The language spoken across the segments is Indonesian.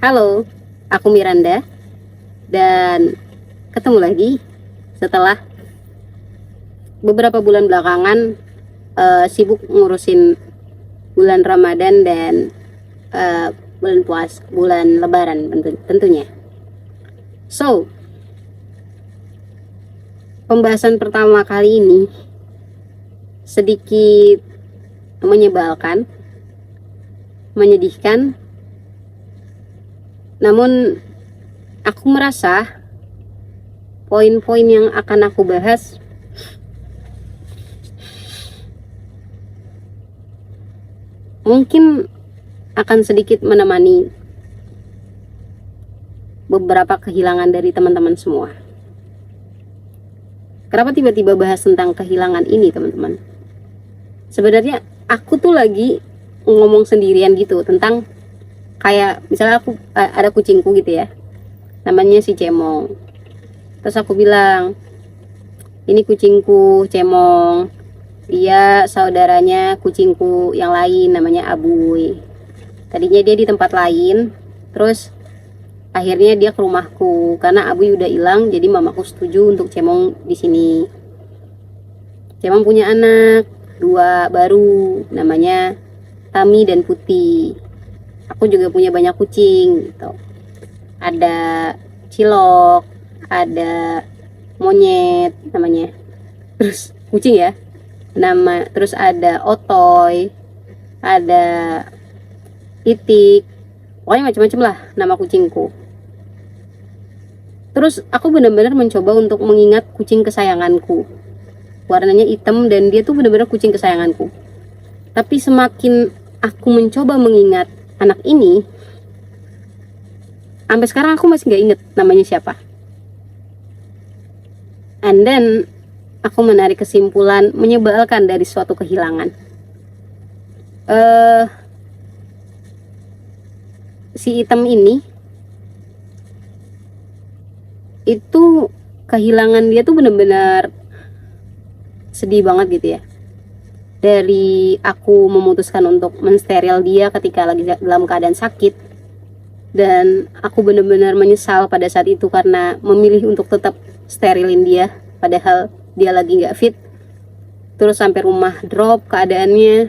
Halo, aku Miranda dan ketemu lagi setelah beberapa bulan belakangan sibuk ngurusin bulan Ramadan dan bulan Lebaran tentunya. So, pembahasan pertama kali ini sedikit menyebalkan, menyedihkan. Namun aku merasa poin-poin yang akan aku bahas mungkin akan sedikit menemani beberapa kehilangan dari teman-teman semua. Kenapa tiba-tiba bahas tentang kehilangan ini, teman-teman? Sebenarnya aku tuh lagi ngomong sendirian gitu tentang kayak misalnya aku ada kucingku gitu ya, namanya si Cemong. Terus aku bilang, ini kucingku Cemong, dia saudaranya kucingku yang lain namanya Abuy. Tadinya dia di tempat lain, terus akhirnya dia ke rumahku karena Abuy udah hilang, jadi mamaku setuju untuk Cemong di sini. Cemong punya anak 2 baru, namanya Tami dan Putih. Aku juga punya banyak kucing gitu. Ada cilok, ada monyet namanya. Terus kucing ya. Terus ada otoy, ada itik. Pokoknya macam-macam lah nama kucingku. Terus aku benar-benar mencoba untuk mengingat kucing kesayanganku. Warnanya hitam dan dia tuh benar-benar kucing kesayanganku. Tapi semakin aku mencoba mengingat anak ini, sampai sekarang aku masih gak inget namanya siapa. And then aku menarik kesimpulan menyebalkan dari suatu kehilangan. Si hitam ini itu kehilangan dia tuh benar-benar sedih banget gitu ya. Dari aku memutuskan untuk mensteril dia ketika lagi dalam keadaan sakit, dan aku benar-benar menyesal pada saat itu karena memilih untuk tetap sterilin dia padahal dia lagi nggak fit. Terus sampai rumah drop keadaannya,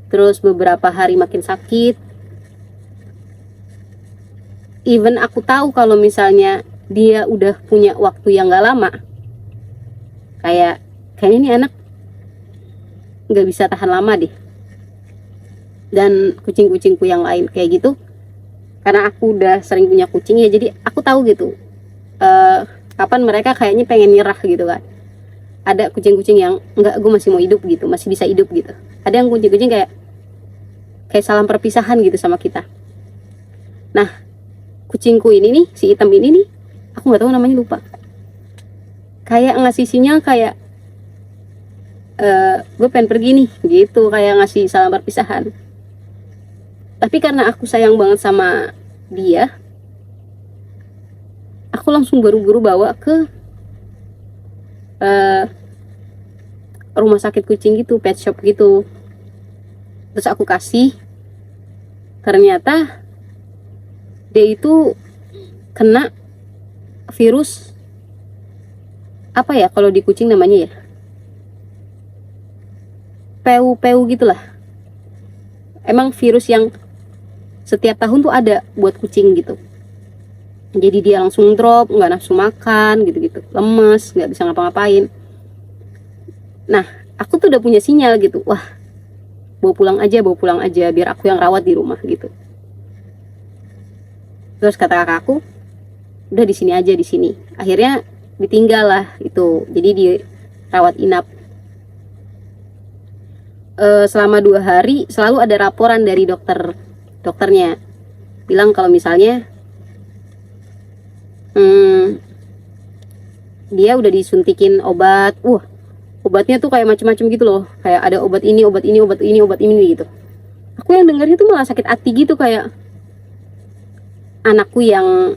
terus beberapa hari makin sakit. Even aku tahu kalau misalnya dia udah punya waktu yang gak lama, kayaknya ini anak nggak bisa tahan lama deh. Dan kucing-kucingku yang lain kayak gitu, karena aku udah sering punya kucing ya, jadi aku tahu gitu kapan mereka kayaknya pengen nyerah gitu kan. Ada kucing-kucing yang enggak, gue masih mau hidup gitu, masih bisa hidup gitu. Ada yang kucing-kucing kayak salam perpisahan gitu sama kita. Nah, kucingku ini nih, si hitam ini nih, aku nggak tahu namanya, lupa. Kayak ngasih sinyal kayak gue pengen pergi nih gitu, kayak ngasih salam perpisahan. Tapi karena aku sayang banget sama dia, aku langsung buru-buru bawa ke rumah sakit kucing gitu, pet shop gitu. Terus aku kasih, ternyata dia itu kena virus apa ya kalau di kucing namanya ya, PU gitulah. Emang virus yang setiap tahun tuh ada buat kucing gitu. Jadi dia langsung drop, nggak nafsu makan gitu-gitu, lemes, nggak bisa ngapa-ngapain. Nah, aku tuh udah punya sinyal gitu, wah, bawa pulang aja biar aku yang rawat di rumah gitu. Terus kata kakakku, udah di sini aja, di sini. Akhirnya ditinggal lah itu, jadi dirawat inap. Selama 2 hari selalu ada laporan dari dokternya bilang kalau misalnya dia udah disuntikin obat. Obatnya tuh kayak macam-macam gitu loh, kayak ada obat ini gitu. Aku yang dengarnya tuh malah sakit hati gitu, kayak anakku yang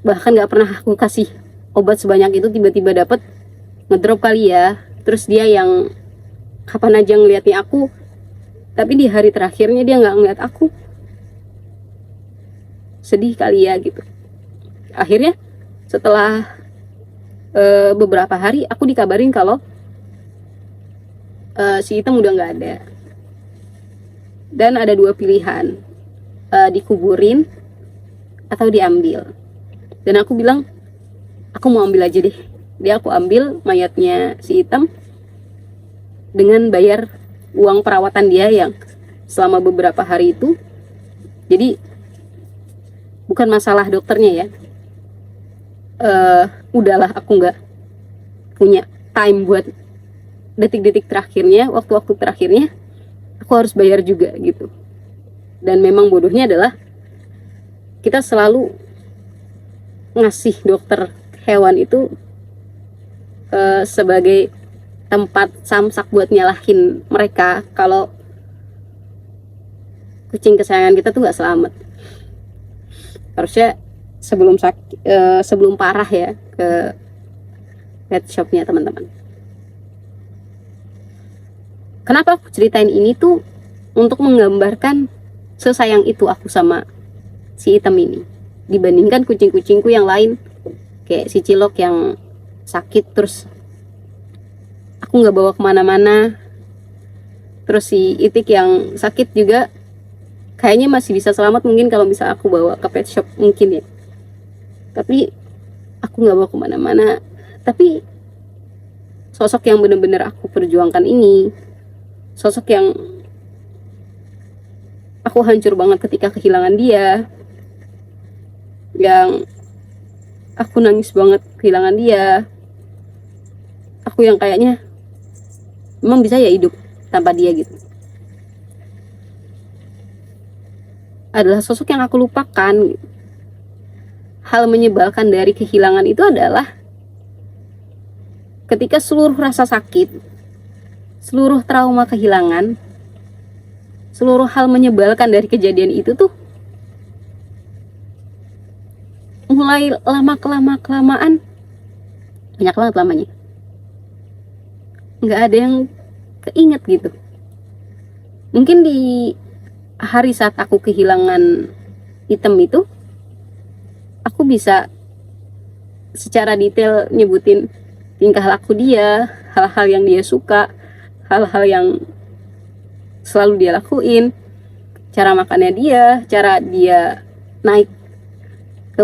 bahkan gak pernah aku kasih obat sebanyak itu tiba-tiba dapet ngedrop kali ya. Terus dia yang kapan aja ngeliatnya aku, tapi di hari terakhirnya dia nggak ngeliat aku. sedih kali ya gitu. Akhirnya setelah beberapa hari aku dikabarin kalau si Item udah nggak ada. Dan ada dua pilihan, dikuburin atau diambil. Dan aku bilang aku mau ambil aja deh. Dia aku ambil mayatnya si Item dengan bayar uang perawatan dia yang selama beberapa hari itu. Jadi bukan masalah dokternya ya, udahlah aku nggak punya time buat detik-detik terakhirnya, waktu-waktu terakhirnya aku harus bayar juga gitu. Dan memang bodohnya adalah kita selalu ngasih dokter hewan itu sebagai tempat samsak buat nyalahin mereka kalau kucing kesayangan kita tuh nggak selamat. Harusnya sebelum parah ya ke pet shopnya teman-teman. Kenapa aku ceritain ini tuh untuk menggambarkan sesayang itu aku sama si Item ini dibandingkan kucing-kucingku yang lain, kayak si Cilok yang sakit terus aku nggak bawa kemana-mana, terus si Itik yang sakit juga kayaknya masih bisa selamat mungkin kalau bisa aku bawa ke pet shop mungkin ya, tapi aku nggak bawa kemana-mana. Tapi sosok yang benar-benar aku perjuangkan ini, sosok yang aku hancur banget ketika kehilangan dia, yang aku nangis banget kehilangan dia, aku yang kayaknya memang bisa ya hidup tanpa dia gitu, adalah sosok yang aku lupakan. Hal menyebalkan dari kehilangan itu adalah ketika seluruh rasa sakit, seluruh trauma kehilangan, seluruh hal menyebalkan dari kejadian itu tuh mulai kelamaan banyak banget lamanya, nggak ada yang keinget gitu. Mungkin di hari saat aku kehilangan Item itu, aku bisa secara detail nyebutin tingkah laku dia, hal-hal yang dia suka, hal-hal yang selalu dia lakuin, cara makannya dia, cara dia naik ke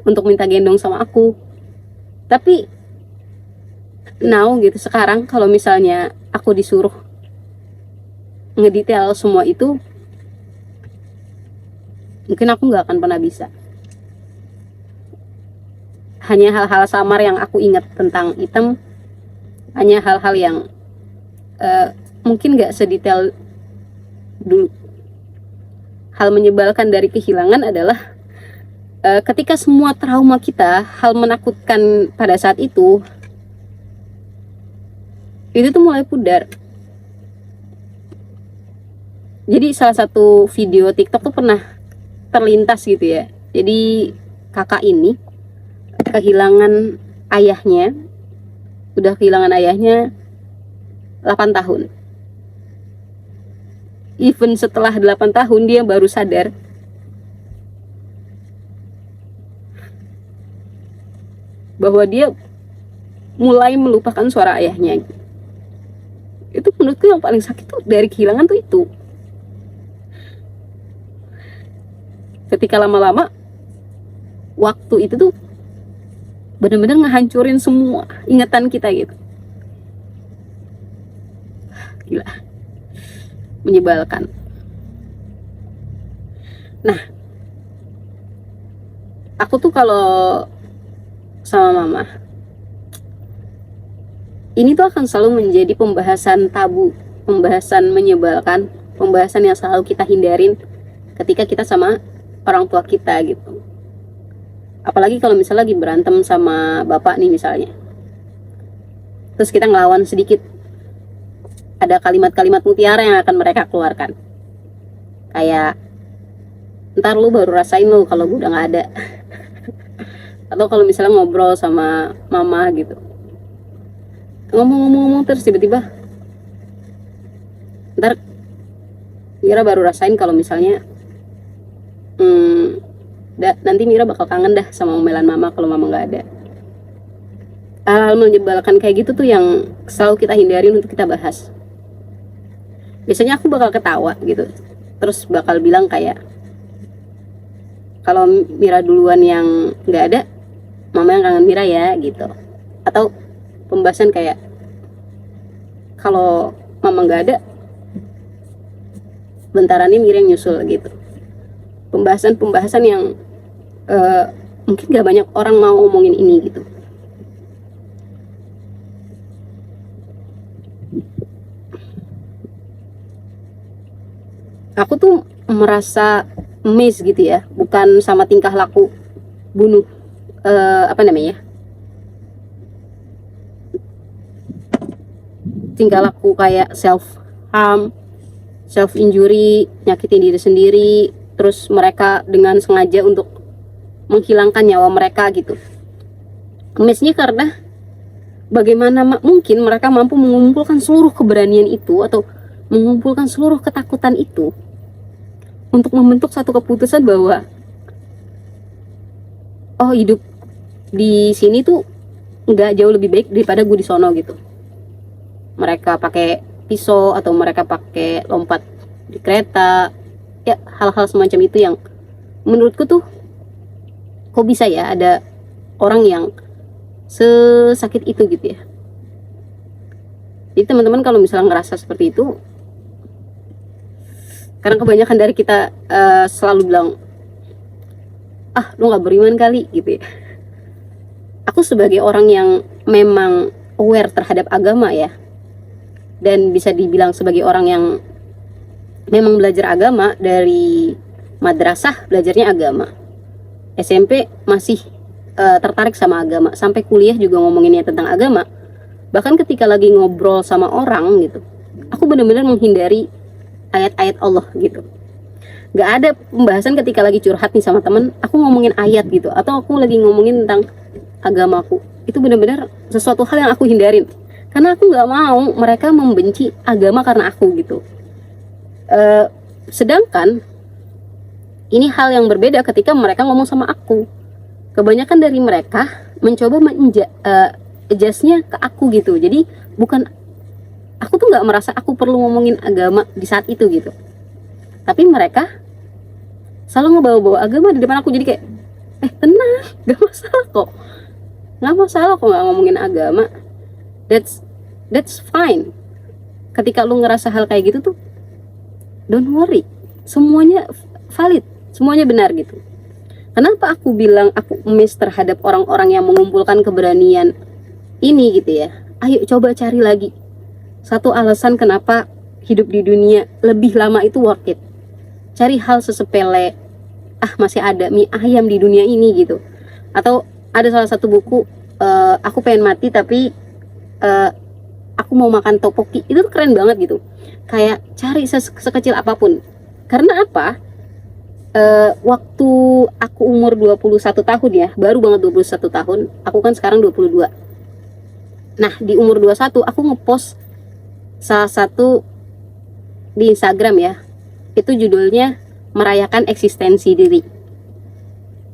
untuk minta gendong sama aku. Tapi now gitu sekarang kalau misalnya aku disuruh ngedetail semua itu, mungkin aku nggak akan pernah bisa. Hanya hal-hal samar yang aku ingat tentang Item, hanya hal-hal yang mungkin nggak sedetail dulu. Hal menyebalkan dari kehilangan adalah ketika semua trauma kita, hal menakutkan pada saat itu tuh mulai pudar. Jadi salah satu video TikTok tuh pernah terlintas gitu ya. Jadi kakak ini kehilangan ayahnya, udah kehilangan ayahnya 8 tahun. Even setelah 8 tahun dia baru sadar bahwa dia mulai melupakan suara ayahnya. Itu menurutku yang paling sakit tuh dari kehilangan tuh itu. Ketika lama-lama waktu itu tuh benar-benar ngehancurin semua ingatan kita gitu. Gila, menyebalkan. Nah, aku tuh kalau sama mama, ini tuh akan selalu menjadi pembahasan tabu, pembahasan menyebalkan, pembahasan yang selalu kita hindarin ketika kita sama orang tua kita gitu. Apalagi kalau misalnya lagi berantem sama bapak nih misalnya, terus kita ngelawan sedikit, ada kalimat-kalimat mutiara yang akan mereka keluarkan, kayak ntar lu baru rasain lu kalau gue udah gak ada. Atau kalau misalnya ngobrol sama mama gitu, ngomong-ngomong terus tiba-tiba ntar Mira baru rasain kalau misalnya nanti Mira bakal kangen dah sama omelan mama kalau mama nggak ada. Hal-hal menyebalkan kayak gitu tuh yang selalu kita hindarin untuk kita bahas. Biasanya aku bakal ketawa gitu, terus bakal bilang kayak, kalau Mira duluan yang nggak ada, mama yang kangen Mira ya gitu. Atau pembahasan kayak, kalau mama nggak ada, bentaran ini Mira yang nyusul gitu. Pembahasan yang mungkin gak banyak orang mau ngomongin ini gitu. Aku tuh merasa amazed gitu ya, bukan sama tingkah laku bunuh tingkah laku kayak self harm, self injury, nyakitin diri sendiri, terus mereka dengan sengaja untuk menghilangkan nyawa mereka gitu. Amazed-nya karena bagaimana mungkin mereka mampu mengumpulkan seluruh keberanian itu atau mengumpulkan seluruh ketakutan itu untuk membentuk satu keputusan bahwa oh, hidup di sini tuh nggak jauh lebih baik daripada gue di sono gitu. Mereka pakai pisau atau mereka pakai lompat di kereta, ya hal-hal semacam itu yang menurutku tuh kok bisa ya ada orang yang sesakit itu gitu ya. Jadi teman-teman kalau misalnya ngerasa seperti itu, karena kebanyakan dari kita selalu bilang, ah lu gak beriman kali gitu ya. Aku sebagai orang yang memang aware terhadap agama ya, dan bisa dibilang sebagai orang yang memang belajar agama dari madrasah, belajarnya agama. SMP masih tertarik sama agama, sampai kuliah juga ngomonginnya tentang agama. Bahkan ketika lagi ngobrol sama orang gitu, aku benar-benar menghindari ayat-ayat Allah gitu. Gak ada pembahasan ketika lagi curhat nih sama temen, aku ngomongin ayat gitu, atau aku lagi ngomongin tentang agamaku. Itu benar-benar sesuatu hal yang aku hindarin, karena aku gak mau mereka membenci agama karena aku gitu. Sedangkan ini hal yang berbeda ketika mereka ngomong sama aku. Kebanyakan dari mereka mencoba adjustnya ke aku gitu. Jadi bukan, aku tuh nggak merasa aku perlu ngomongin agama di saat itu gitu, tapi mereka selalu ngebawa-bawa agama di depan aku. Jadi kayak, tenang, nggak masalah kok nggak ngomongin agama. That's fine. Ketika lu ngerasa hal kayak gitu tuh, don't worry, semuanya valid, semuanya benar gitu. Kenapa aku bilang aku amazed terhadap orang-orang yang mengumpulkan keberanian ini gitu ya? Ayo coba cari lagi satu alasan kenapa hidup di dunia lebih lama itu worth it. Cari hal sesepele, masih ada mie ayam di dunia ini gitu. Atau ada salah satu buku, aku pengen mati tapi aku mau makan topoki. Itu tuh keren banget gitu. Kayak cari sekecil apapun. Karena apa? Waktu aku umur 21 tahun ya, baru banget 21 tahun. Aku kan sekarang 22. Nah, di umur 21 aku ngepost salah satu di Instagram ya, itu judulnya merayakan eksistensi diri,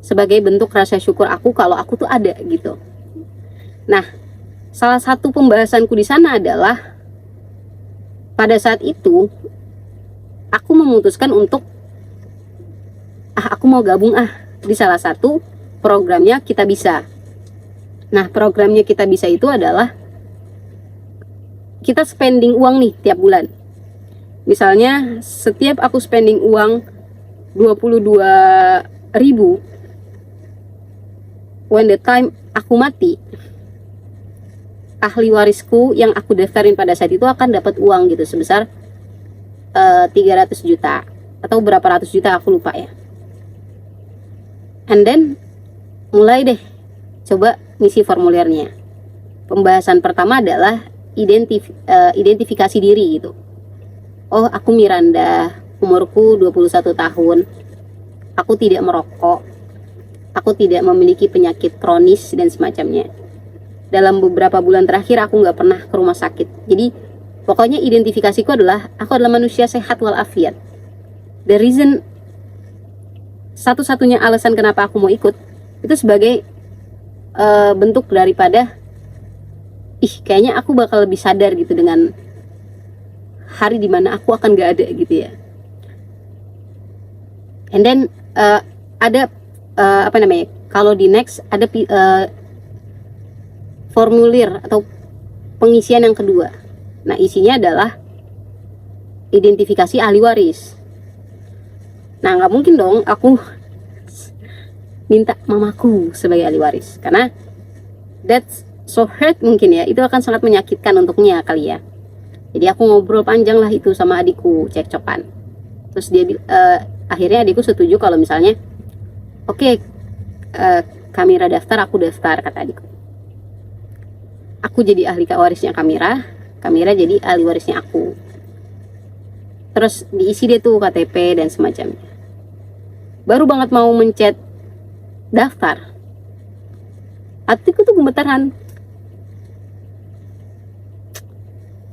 sebagai bentuk rasa syukur aku kalau aku tuh ada gitu. Nah, salah satu pembahasanku di sana adalah pada saat itu aku memutuskan untuk aku mau gabung di salah satu programnya Kita Bisa. Nah, programnya Kita Bisa itu adalah kita spending uang nih tiap bulan. Misalnya setiap aku spending uang 22.000, when the time aku mati, ahli warisku yang aku daftarin pada saat itu akan dapat uang gitu sebesar 300 juta atau berapa ratus juta, aku lupa ya. And then mulai deh coba ngisi formulirnya. Pembahasan pertama adalah identifikasi diri gitu. Oh, aku Miranda, umurku 21 tahun. Aku tidak merokok. Aku tidak memiliki penyakit kronis dan semacamnya. Dalam beberapa bulan terakhir aku nggak pernah ke rumah sakit. Jadi pokoknya identifikasiku adalah aku adalah manusia sehat walafiat. The reason satu-satunya alasan kenapa aku mau ikut itu sebagai bentuk daripada kayaknya aku bakal lebih sadar gitu dengan hari dimana aku akan gak ada gitu ya. And then ada apa namanya, kalau di next ada formulir atau pengisian yang kedua. Nah, isinya adalah identifikasi ahli waris. Nah, nggak mungkin dong aku minta mamaku sebagai ahli waris, karena that's so hurt mungkin ya, itu akan sangat menyakitkan untuknya kali ya. Jadi aku ngobrol panjang lah itu sama adikku, cekcokan. Terus dia akhirnya adikku setuju kalau misalnya oke, Kamira daftar, aku daftar, kata adikku. Aku jadi ahli warisnya Kamira, Kamira jadi ahli warisnya aku. Terus diisi deh tuh KTP dan semacamnya. Baru banget mau mencet daftar, hatiku tuh gemetaran.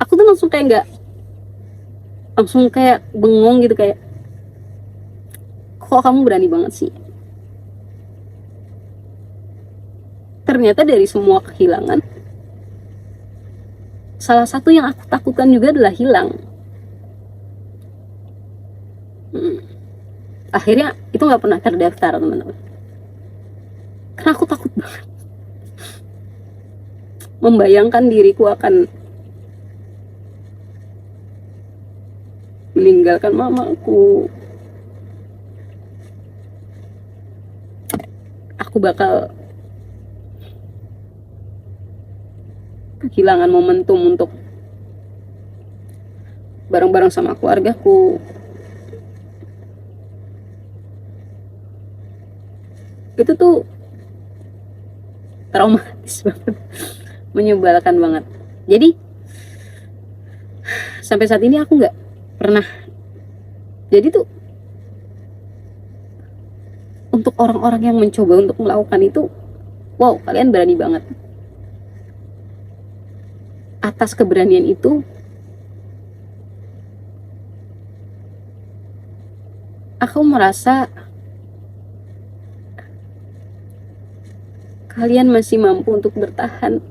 Aku tuh langsung kayak bengong gitu, kayak kok kamu berani banget sih. Ternyata dari semua kehilangan, salah satu yang aku takutkan juga adalah hilang. Akhirnya itu nggak pernah terdaftar, teman-teman, karena aku takut banget membayangkan diriku akan meninggalkan mamaku. Aku bakal kehilangan momentum untuk bareng-bareng sama keluargaku. Itu tuh traumatis banget, menyebalkan banget. Jadi sampai saat ini aku nggak pernah. Jadi tuh untuk orang-orang yang mencoba untuk melakukan itu, wow, kalian berani banget. Atas keberanian itu aku merasa kalian masih mampu untuk bertahan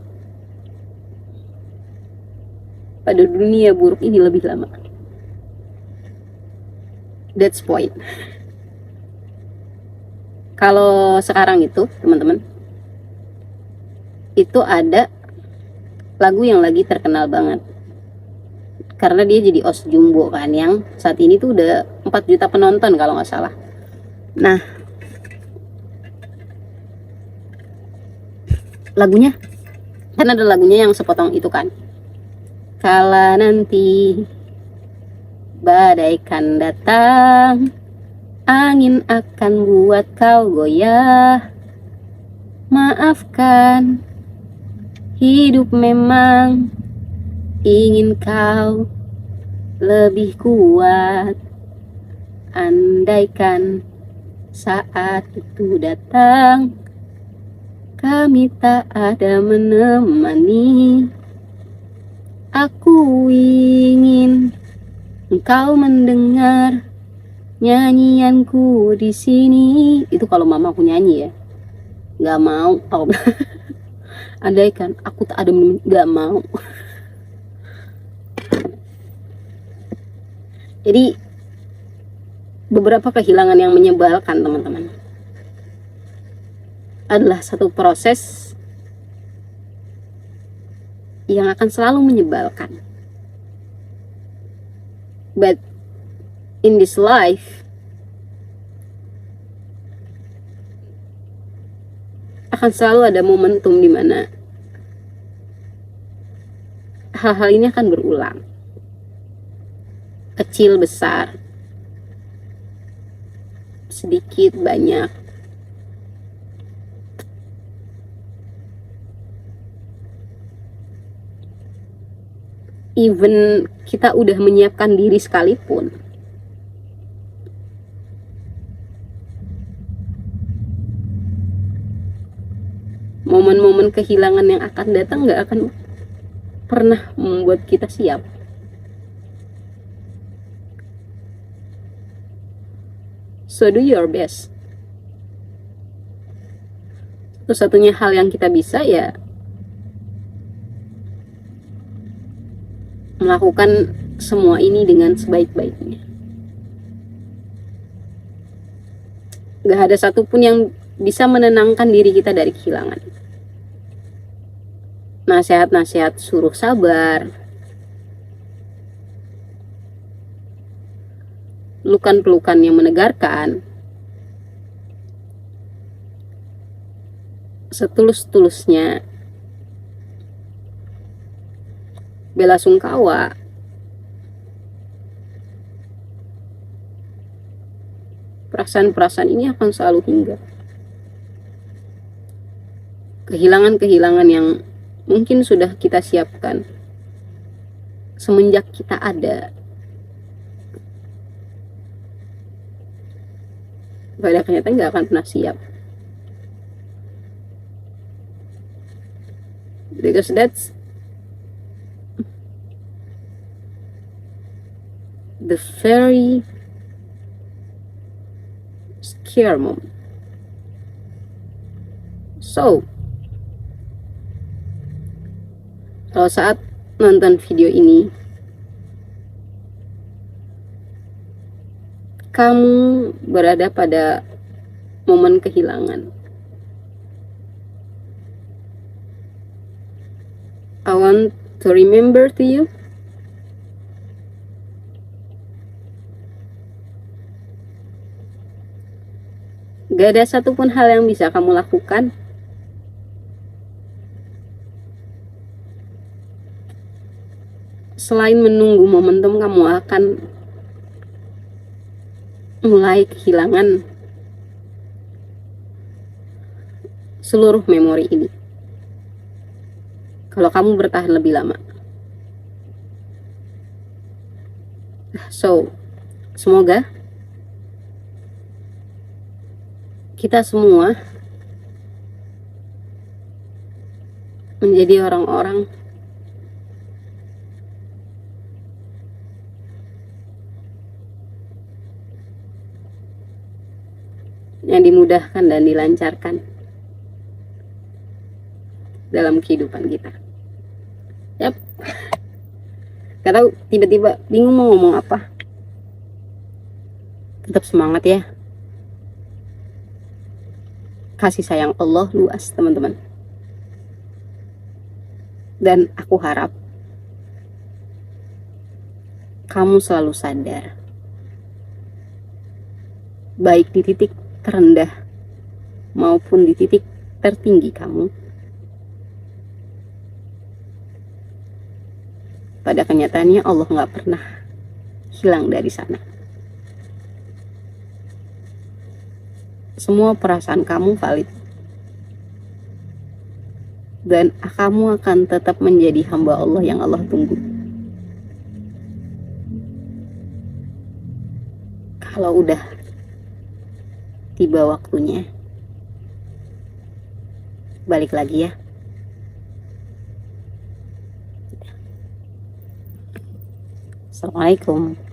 pada dunia buruk ini lebih lama. That's point. Kalau sekarang itu, teman-teman, itu ada lagu yang lagi terkenal banget, karena dia jadi OS Jumbo kan, yang saat ini tuh udah 4 juta penonton kalau nggak salah. Nah, lagunya kan ada lagunya yang sepotong itu kan, kala nanti badai kan datang, angin akan buat kau goyah, maafkan, hidup memang ingin kau lebih kuat, andaikan saat itu datang kami tak ada menemani, aku ingin engkau mendengar nyanyianku di sini. Itu kalau mama aku nyanyi ya, nggak mau. Oh, andaikan aku tak ada menemani, nggak mau. Jadi beberapa kehilangan yang menyebalkan, teman-teman, adalah satu proses yang akan selalu menyebalkan. But in this life akan selalu ada momentum di mana hal-hal ini akan berulang, kecil besar, sedikit banyak. Even kita udah menyiapkan diri sekalipun, momen-momen kehilangan yang akan datang gak akan pernah membuat kita siap. So do your best satu-satunya hal yang kita bisa ya melakukan semua ini dengan sebaik-baiknya. Gak ada satupun yang bisa menenangkan diri kita dari kehilangan. Nasihat-nasihat suruh sabar, pelukan-pelukan yang menegarkan, setulus-tulusnya bela sungkawa, perasaan-perasaan ini akan selalu hinggap. Kehilangan-kehilangan yang mungkin sudah kita siapkan semenjak kita ada, pada kenyataan nggak akan pernah siap. Because that's the very scare moment. So, kalau saat nonton video ini kamu berada pada momen kehilangan, I want to remember to you gak ada satupun hal yang bisa kamu lakukan selain menunggu momentum kamu akan mulai kehilangan seluruh memori ini. Kalau kamu bertahan lebih lama. So, semoga kita semua menjadi orang-orang yang dimudahkan dan dilancarkan dalam kehidupan kita. Yap. Gak tahu, tiba-tiba bingung mau ngomong apa. Tetap semangat ya. Kasih sayang Allah luas, teman-teman. Dan aku harap kamu selalu sadar, baik di titik terendah maupun di titik tertinggi kamu, pada kenyataannya Allah nggak pernah hilang dari sana. Semua perasaan kamu valid, dan kamu akan tetap menjadi hamba Allah yang Allah tunggu. Kalau udah tiba waktunya, balik lagi ya. Assalamualaikum.